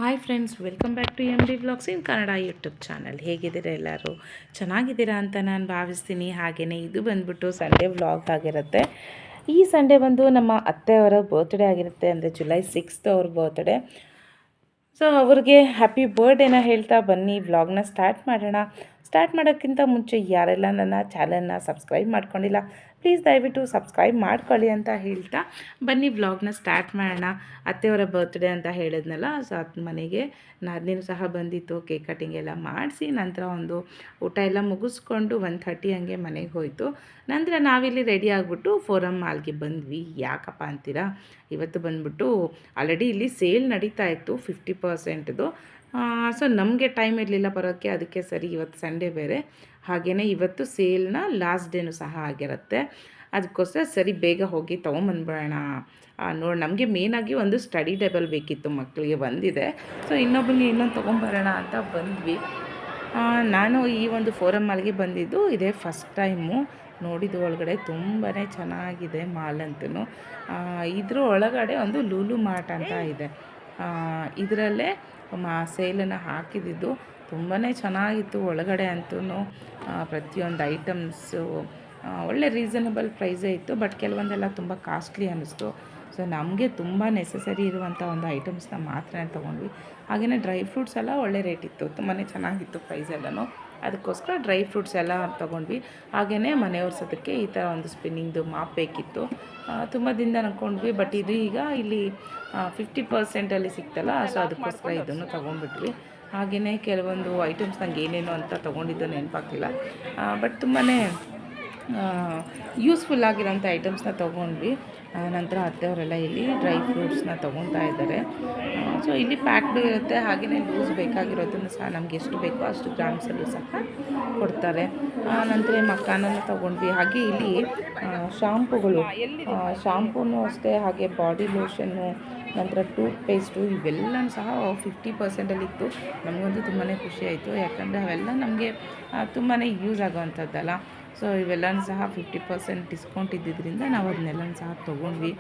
Hi friends, welcome back to M D vlogs in Kannada YouTube channel. ಹೇಗಿದ್ದೀರಾ ಎಲ್ಲರೂ? ಚೆನ್ನಾಗಿದ್ದೀರಾ ಅಂತ ನಾನು ಭಾವಿಸ್ತೀನಿ. ಹಾಗೆಯೇ ಇದು ಬಂದುಬಿಟ್ಟು ಸಂಡೇ ವ್ಲಾಗ್ ಆಗಿರುತ್ತೆ. ಈ ಸಂಡೇ ಬಂದು ನಮ್ಮ ಅತ್ತೆಯವರ ಬರ್ತ್ಡೇ ಆಗಿರುತ್ತೆ, ಅಂದರೆ ಜುಲೈ 6th ಅವ್ರ ಬರ್ತ್ಡೇ. ಸೊ ಅವ್ರಿಗೆ ಹ್ಯಾಪಿ ಬರ್ಡೇನ ಹೇಳ್ತಾ ಬನ್ನಿ ವ್ಲಾಗ್ನ ಸ್ಟಾರ್ಟ್ ಮಾಡೋಣ. ಸ್ಟಾರ್ಟ್ ಮಾಡೋಕ್ಕಿಂತ ಮುಂಚೆ ಯಾರೆಲ್ಲ ನನ್ನ ಚಾನಲ್ನ ಸಬ್ಸ್ಕ್ರೈಬ್ ಮಾಡ್ಕೊಂಡಿಲ್ಲ, ಪ್ಲೀಸ್ ದಯವಿಟ್ಟು ಸಬ್ಸ್ಕ್ರೈಬ್ ಮಾಡ್ಕೊಳ್ಳಿ ಅಂತ ಹೇಳ್ತಾ ಬನ್ನಿ ವ್ಲಾಗ್ನ ಸ್ಟಾರ್ಟ್ ಮಾಡೋಣ. ಅತ್ತೆಯವರ ಬರ್ತ್ಡೇ ಅಂತ ಹೇಳಿದ್ನಲ್ಲ, ಸೊ ಅದು ಮನೆಗೆ ನಾದಿನಿನೂ ಸಹ ಬಂದಿತ್ತು. ಕೇಕ್ ಕಟಿಂಗ್ ಎಲ್ಲ ಮಾಡಿಸಿ ನಂತರ ಒಂದು ಊಟ ಎಲ್ಲ ಮುಗಿಸ್ಕೊಂಡು 1:30 ಹಂಗೆ ಮನೆಗೆ ಹೋಯಿತು. ನಂತರ ನಾವಿಲ್ಲಿ ರೆಡಿ ಆಗಿಬಿಟ್ಟು ಫೋರಮ್ ಮಾಲ್ಗೆ ಬಂದ್ವಿ. ಯಾಕಪ್ಪ ಅಂತೀರಾ, ಇವತ್ತು ಬಂದುಬಿಟ್ಟು ಆಲ್ರೆಡಿ ಇಲ್ಲಿ ಸೇಲ್ ನಡೀತಾ ಇತ್ತು 50%ದು. ಸೊ ನಮಗೆ ಟೈಮ್ ಇರಲಿಲ್ಲ ಬರೋಕ್ಕೆ, ಅದಕ್ಕೆ ಸರಿ ಇವತ್ತು ಸಂಡೇ ಬೇರೆ, ಹಾಗೆಯೇ ಇವತ್ತು ಸೇಲ್ನ ಲಾಸ್ಟ್ ಡೇನೂ ಸಹ ಆಗಿರುತ್ತೆ. ಅದಕ್ಕೋಸ್ಕರ ಸರಿ ಬೇಗ ಹೋಗಿ ತೊಗೊಂಬಂದ್ಬಿಡೋಣ. ನೋಡಿ, ನಮಗೆ ಮೇಯ್ನಾಗಿ ಒಂದು ಸ್ಟಡಿ ಟೇಬಲ್ ಬೇಕಿತ್ತು, ಮಕ್ಕಳಿಗೆ ಬಂದಿದೆ. ಸೊ ಇನ್ನೊಬ್ಬನಿಗೆ ಇನ್ನೊಂದು ತೊಗೊಂಬರೋಣ ಅಂತ ಬಂದ್ವಿ. ನಾನು ಈ ಒಂದು ಫೋರಮ್ ಮಾಲ್ಗೆ ಬಂದಿದ್ದು ಇದೇ ಫಸ್ಟ್ ಟೈಮು. ನೋಡಿದ್ದು ಒಳಗಡೆ ತುಂಬಾ ಚೆನ್ನಾಗಿದೆ ಮಾಲ್ ಅಂತೂ. ಇದ್ರ ಒಳಗಡೆ ಒಂದು ಲೂಲು ಮಾರ್ಟ್ ಅಂತ ಇದೆ. ಇದರಲ್ಲೇ ಸೇಲನ್ನು ಹಾಕಿದ್ದು ತುಂಬಾ ಚೆನ್ನಾಗಿತ್ತು. ಒಳಗಡೆ ಅಂತೂ ಪ್ರತಿಯೊಂದು ಐಟಮ್ಸು ಒಳ್ಳೆ ರೀಸನಬಲ್ ಪ್ರೈಸೇ ಇತ್ತು, ಬಟ್ ಕೆಲವೊಂದೆಲ್ಲ ತುಂಬ ಕಾಸ್ಟ್ಲಿ ಅನ್ನಿಸ್ತು. ಸೊ ನಮಗೆ ತುಂಬ ನೆಸಸರಿ ಇರುವಂಥ ಒಂದು ಐಟಮ್ಸ್ನ ಮಾತ್ರ ತೊಗೊಂಡ್ವಿ. ಹಾಗೆಯೇ ಡ್ರೈ ಫ್ರೂಟ್ಸ್ ಎಲ್ಲ ಒಳ್ಳೆ ರೇಟ್ ಇತ್ತು, ತುಂಬಾ ಚೆನ್ನಾಗಿತ್ತು ಪ್ರೈಸ್ ಎಲ್ಲನೂ. ಅದಕ್ಕೋಸ್ಕರ ಡ್ರೈ ಫ್ರೂಟ್ಸ್ ಎಲ್ಲ ತೊಗೊಂಡ್ವಿ. ಹಾಗೆಯೇ ಮನೆಯವ್ರ ಸದಕ್ಕೆ ಈ ಥರ ಒಂದು ಸ್ಪಿನ್ನಿಂಗ್ದು ಮಾಪ್ ಬೇಕಿತ್ತು. ತುಂಬ ದಿನದ ಅಂದ್ಕೊಂಡ್ವಿ, ಬಟ್ ಇದು ಈಗ ಇಲ್ಲಿ 50%ಅಲ್ಲಿ ಸಿಕ್ತಲ್ಲ, ಸೊ ಅದಕ್ಕೋಸ್ಕರ ಇದನ್ನು ತೊಗೊಂಡ್ಬಿಟ್ವಿ. ಹಾಗೆಯೇ ಕೆಲವೊಂದು ಐಟಮ್ಸ್ ನಂಗೆ ಏನೇನು ಅಂತ ತೊಗೊಂಡಿದ್ದು ನೆನಪಾಗ್ತಿಲ್ಲ, ಬಟ್ ತುಂಬಾ ಯೂಸ್ಫುಲ್ ಆಗಿರೋಂಥ ಐಟಮ್ಸ್ನ ತೊಗೊಂಡ್ವಿ. ನಂತರ ಅತ್ತೆಯವರೆಲ್ಲ ಇಲ್ಲಿ ಡ್ರೈ ಫ್ರೂಟ್ಸ್ನ ತೊಗೊತಾ ಇದ್ದಾರೆ. ಸೊ ಇಲ್ಲಿ ಪ್ಯಾಕ್ಡು ಇರುತ್ತೆ, ಹಾಗೆಯೇ ಲೂಸ್ ಬೇಕಾಗಿರೋದನ್ನು ಸಹ ನಮ್ಗೆ ಎಷ್ಟು ಬೇಕೋ ಅಷ್ಟು ಗ್ರಾಮ್ಸಲ್ಲೂ ಸಹ ಕೊಡ್ತಾರೆ. ನಂತರ ಮಕ್ಕಾನನ್ನು ತೊಗೊಂಡ್ವಿ. ಹಾಗೆ ಇಲ್ಲಿ ಶಾಂಪುಗಳು, ಶಾಂಪೂನು ಅಷ್ಟೇ, ಹಾಗೆ ಬಾಡಿ ಲೋಷನ್ನು, ನಂತರ ಟೂತ್ ಪೇಸ್ಟು ಇವೆಲ್ಲನೂ ಸಹ 50%ಅಲ್ಲಿತ್ತು. ನಮಗಂತೂ ತುಂಬಾ ಖುಷಿ ಆಯಿತು, ಯಾಕಂದರೆ ಅವೆಲ್ಲ ನಮಗೆ ತುಂಬಾ ಯೂಸ್ ಆಗೋವಂಥದ್ದಲ್ಲ. ಸೊ ಇವೆಲ್ಲನೂ ಸಹ 50% ಡಿಸ್ಕೌಂಟ್ ಇದ್ದಿದ್ದರಿಂದ ನಾವು ಅದನ್ನೆಲ್ಲನೂ ಸಹ ತೊಗೊಂಡ್ವಿ.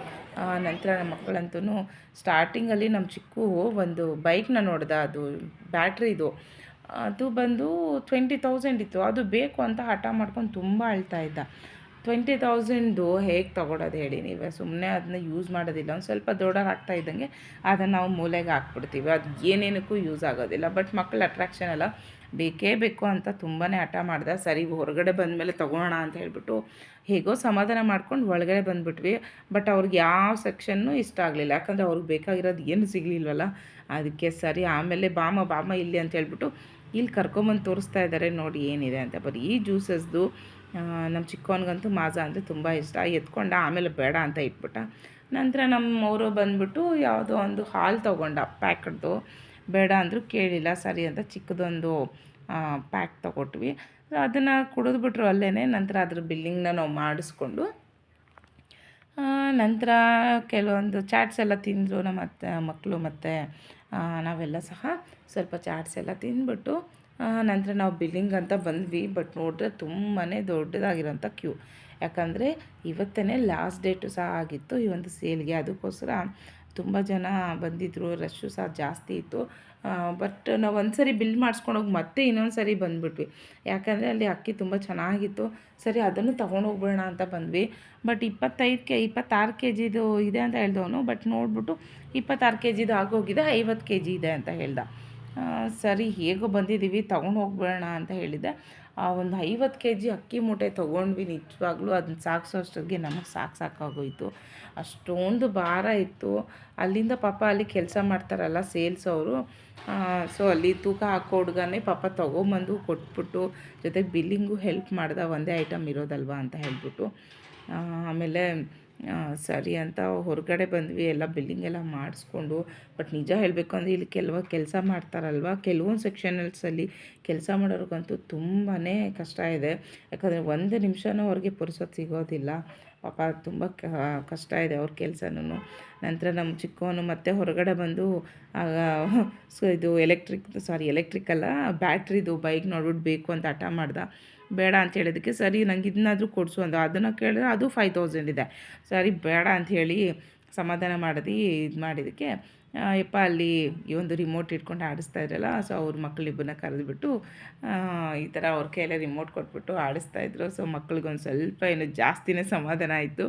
ನಂತರ ನಮ್ಮ ಮಕ್ಕಳಂತೂ ಸ್ಟಾರ್ಟಿಂಗಲ್ಲಿ ನಮ್ಮ ಚಿಕ್ಕು ಒಂದು ಬೈಕ್ನ ನೋಡ್ದೆ, ಅದು ಬ್ಯಾಟ್ರಿದು, ಅದು ಬಂದು 20,000 ಇತ್ತು. ಅದು ಬೇಕು ಅಂತ ಹಠ ಮಾಡ್ಕೊಂಡು ತುಂಬ ಅಳ್ತಾ ಇದ್ದ. 20,000ದು ಹೇಗೆ ತೊಗೊಳೋದು ಹೇಳಿ ನೀವೇ? ಸುಮ್ಮನೆ ಅದನ್ನ ಯೂಸ್ ಮಾಡೋದಿಲ್ಲ. ಒಂದು ಸ್ವಲ್ಪ ದೊಡ್ಡವರಾಗ್ತಾ ಇದ್ದಂಗೆ ಅದನ್ನು ನಾವು ಮೂಲೆಗೆ ಹಾಕ್ಬಿಡ್ತೀವಿ, ಅದು ಏನೇನಕ್ಕೂ ಯೂಸ್ ಆಗೋದಿಲ್ಲ. ಬಟ್ ಮಕ್ಕಳ ಅಟ್ರಾಕ್ಷನ್ ಅಲ್ಲ, ಬೇಕೇ ಬೇಕು ಅಂತ ತುಂಬಾ ಹಠ ಮಾಡ್ದೆ. ಸರಿ ಹೊರಗಡೆ ಬಂದಮೇಲೆ ತೊಗೊಳೋಣ ಅಂತ ಹೇಳ್ಬಿಟ್ಟು ಹೇಗೋ ಸಮಾಧಾನ ಮಾಡ್ಕೊಂಡು ಒಳಗಡೆ ಬಂದುಬಿಟ್ವಿ. ಬಟ್ ಅವ್ರಿಗೆ ಯಾವ ಸೆಕ್ಷನ್ನು ಇಷ್ಟ ಆಗಲಿಲ್ಲ, ಯಾಕಂದರೆ ಅವ್ರಿಗೆ ಬೇಕಾಗಿರೋದು ಏನು ಸಿಗಲಿಲ್ವಲ್ಲ. ಅದಕ್ಕೆ ಸರಿ ಆಮೇಲೆ ಬಾಮ ಬಾಮ ಇಲ್ಲಿ ಅಂತ ಹೇಳ್ಬಿಟ್ಟು ಇಲ್ಲಿ ಕರ್ಕೊಂಬಂದು ತೋರಿಸ್ತಾ ಇದ್ದಾರೆ. ನೋಡಿ ಏನಿದೆ ಅಂತ. ಬರೀ ಈ ಜ್ಯೂಸಸ್ದು ನಮ್ಮ ಚಿಕ್ಕವನಿಗಂತೂ ಮಾಜಾ ಅಂದರೆ ತುಂಬ ಇಷ್ಟ. ಎತ್ಕೊಂಡ, ಆಮೇಲೆ ಬೇಡ ಅಂತ ಇಟ್ಬಿಟ್ಟ. ನಂತರ ನಮ್ಮವರು ಬಂದುಬಿಟ್ಟು ಯಾವುದೋ ಒಂದು ಹಾಲು ತೊಗೊಂಡ ಪ್ಯಾಕೆಟ್ದು, ಬೇಡ ಅಂದರೂ ಕೇಳಿಲ್ಲ. ಸರಿ ಅಂತ ಚಿಕ್ಕದೊಂದು ಪ್ಯಾಕ್ ತೊಗೊಟ್ವಿ. ಅದನ್ನು ಕುಡಿದ್ಬಿಟ್ರು ಅಲ್ಲೇ. ನಂತರ ಅದ್ರ ಬಿಲ್ಲಿಂಗ್ನ ನಾವು ಮಾಡಿಸ್ಕೊಂಡು ನಂತರ ಕೆಲವೊಂದು ಚಾಟ್ಸ್ ಎಲ್ಲ ತಿಂದರು ನಮ್ಮ ಮಕ್ಕಳು, ಮತ್ತು ನಾವೆಲ್ಲ ಸಹ ಸ್ವಲ್ಪ ಚಾಟ್ಸ್ ಎಲ್ಲ ತಿಂದ್ಬಿಟ್ಟು ನಂತರ ನಾವು ಬಿಲ್ಲಿಂಗ್ ಅಂತ ಬಂದ್ವಿ. ಬಟ್ ನೋಡಿದ್ರೆ ತುಂಬಾ ದೊಡ್ಡದಾಗಿರೋಂಥ ಕ್ಯೂ, ಯಾಕಂದರೆ ಇವತ್ತೇ ಲಾಸ್ಟ್ ಡೇಟು ಸಹ ಆಗಿತ್ತು ಈ ಒಂದು ಸೇಲ್ಗೆ. ಅದಕ್ಕೋಸ್ಕರ ತುಂಬ ಜನ ಬಂದಿದ್ದರು, ರಶ್ಶು ಸಹ ಜಾಸ್ತಿ ಇತ್ತು. ಬಟ್ ನಾವು ಒಂದು ಸರಿ ಬಿಲ್ ಮಾಡಿಸ್ಕೊಂಡೋಗಿ ಮತ್ತೆ ಇನ್ನೊಂದು ಸರಿ ಬಂದುಬಿಟ್ವಿ, ಯಾಕಂದರೆ ಅಲ್ಲಿ ಅಕ್ಕಿ ತುಂಬ ಚೆನ್ನಾಗಿತ್ತು. ಸರಿ ಅದನ್ನು ತೊಗೊಂಡೋಗ್ಬಿಡೋಣ ಅಂತ ಬಂದ್ವಿ. ಬಟ್ 26 kgದು ಇದೆ ಅಂತ ಹೇಳ್ದವನು, ಬಟ್ ನೋಡಿಬಿಟ್ಟು 26 kgದು ಆಗೋಗಿದೆ, 50 kg ಇದೆ ಅಂತ ಹೇಳ್ದ. ಸರಿ ಹೇಗೋ ಬಂದಿದ್ದೀವಿ, ತೊಗೊಂಡು ಹೋಗ್ಬಿಡೋಣ ಅಂತ ಹೇಳಿದ್ದೆ. ಒಂದು 50 kg ಅಕ್ಕಿ ಮೂಟೆ ತೊಗೊಂಡ್ವಿ. ನಿಜವಾಗ್ಲೂ ಅದನ್ನ ಸಾಗಿಸೋಷ್ಟೊತ್ತಿಗೆ ನಮಗೆ ಸಾಕಾಗೋಯಿತು, ಅಷ್ಟೊಂದು ಭಾರ ಇತ್ತು. ಅಲ್ಲಿಂದ ಪಾಪ ಅಲ್ಲಿ ಕೆಲಸ ಮಾಡ್ತಾರಲ್ಲ ಸೇಲ್ಸವರು, ಸೊ ಅಲ್ಲಿ ತೂಕ ಹಾಕೋ ಹುಡ್ಗನೇ ಪಾಪ ತೊಗೊಂಬಂದು ಕೊಟ್ಬಿಟ್ಟು ಜೊತೆಗೆ ಬಿಲ್ಲಿಂಗು ಹೆಲ್ಪ್ ಮಾಡ್ದೆ, ಒಂದೇ ಐಟಮ್ ಇರೋದಲ್ವ ಅಂತ ಹೇಳ್ಬಿಟ್ಟು. ಆಮೇಲೆ ಸರಿ ಅಂತ ಹೊರಗಡೆ ಬಂದ್ವಿ, ಎಲ್ಲ ಬಿಲ್ಲಿಂಗೆಲ್ಲ ಮಾಡಿಸ್ಕೊಂಡು. ಬಟ್ ನಿಜ ಹೇಳಬೇಕು ಅಂದರೆ ಇಲ್ಲಿ ಕೆಲಸ ಮಾಡ್ತಾರಲ್ವ, ಕೆಲವೊಂದು ಸೆಕ್ಷನಲ್ಸಲ್ಲಿ ಕೆಲಸ ಮಾಡೋರಿಗಂತೂ ತುಂಬಾ ಕಷ್ಟ ಇದೆ. ಯಾಕಂದರೆ ಒಂದು ನಿಮಿಷನೂ ಅವ್ರಿಗೆ ಪುರ್ಸೊತ್ತು ಸಿಗೋದಿಲ್ಲ. ಪಾಪ ತುಂಬ ಕಷ್ಟ ಇದೆ ಅವ್ರ ಕೆಲಸನೂ. ನಂತರ ನಮ್ಮ ಚಿಕ್ಕವನು ಮತ್ತೆ ಹೊರಗಡೆ ಬಂದು ಸೊ ಇದು ಎಲೆಕ್ಟ್ರಿಕಲ್ಲ ಬ್ಯಾಟ್ರಿದು ಬೈಕ್ ನೋಡ್ಬಿಟ್ಟು ಬೇಕು ಅಂತ ಹಠ ಮಾಡ್ದ. ಬೇಡ ಅಂತ ಹೇಳಿದ್ದಕ್ಕೆ ಸರಿ ನಂಗೆ ಇದನ್ನಾದರೂ ಕೊಡಿಸು ಅಂದ. ಅದನ್ನು ಕೇಳಿದ್ರೆ ಅದು 5,000 ಇದೆ. ಸರಿ ಬೇಡ ಅಂಥೇಳಿ ಸಮಾಧಾನ ಮಾಡಿದ್ವಿ. ಇದು ಮಾಡಿದ್ದಕ್ಕೆ ಯಪ್ಪ ಅಲ್ಲಿ ಈ ಒಂದು ರಿಮೋಟ್ ಇಟ್ಕೊಂಡು ಆಡಿಸ್ತಾ ಇದ್ರಲ್ಲ, ಸೊ ಅವ್ರ ಮಕ್ಕಳಿಬ್ಬರನ್ನ ಕರೆದುಬಿಟ್ಟು ಈ ಥರ ಅವ್ರ ಕೈಯಲ್ಲೇ ರಿಮೋಟ್ ಕೊಟ್ಬಿಟ್ಟು ಆಡಿಸ್ತಾಯಿದ್ರು. ಸೊ ಮಕ್ಳಿಗೊಂದು ಸ್ವಲ್ಪ ಏನು ಜಾಸ್ತಿನೇ ಸಮಾಧಾನ ಆಯಿತು.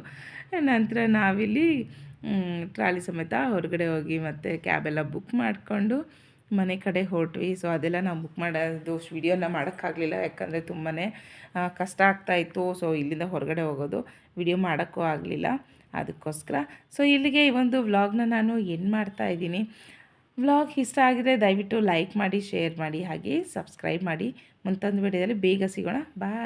ನಂತರ ನಾವಿಲ್ಲಿ ಟ್ರಾಲಿ ಸಮೇತ ಹೊರಗಡೆ ಹೋಗಿ ಮತ್ತು ಕ್ಯಾಬೆಲ್ಲ ಬುಕ್ ಮಾಡಿಕೊಂಡು ಮನೆ ಕಡೆ ಹೊರಟ್ವಿ. ಸೊ ಅದೆಲ್ಲ ನಾವು ಬುಕ್ ಮಾಡೋದು ವಿಡಿಯೋನ ಮಾಡೋಕ್ಕಾಗಲಿಲ್ಲ, ಯಾಕಂದರೆ ತುಂಬಾ ಕಷ್ಟ ಆಗ್ತಾಯಿತ್ತು. ಸೊ ಇಲ್ಲಿಂದ ಹೊರಗಡೆ ಹೋಗೋದು ವಿಡಿಯೋ ಮಾಡೋಕ್ಕೂ ಆಗಲಿಲ್ಲ, ಅದಕ್ಕೋಸ್ಕರ. ಸೊ ಇಲ್ಲಿಗೆ ಈ ಒಂದು ವ್ಲಾಗ್ನ ನಾನು ಎಂಡ್ ಮಾಡ್ತಾ ಇದ್ದೀನಿ. ವ್ಲಾಗ್ ಇಷ್ಟ ಆಗಿದ್ರೆ ದಯವಿಟ್ಟು ಲೈಕ್ ಮಾಡಿ, ಶೇರ್ ಮಾಡಿ, ಹಾಗೆ ಸಬ್ಸ್ಕ್ರೈಬ್ ಮಾಡಿ. ಮುಂದೊಂದು ವಿಡಿಯೋದಲ್ಲಿ ಬೇಗ ಸಿಗೋಣ. ಬಾಯ್.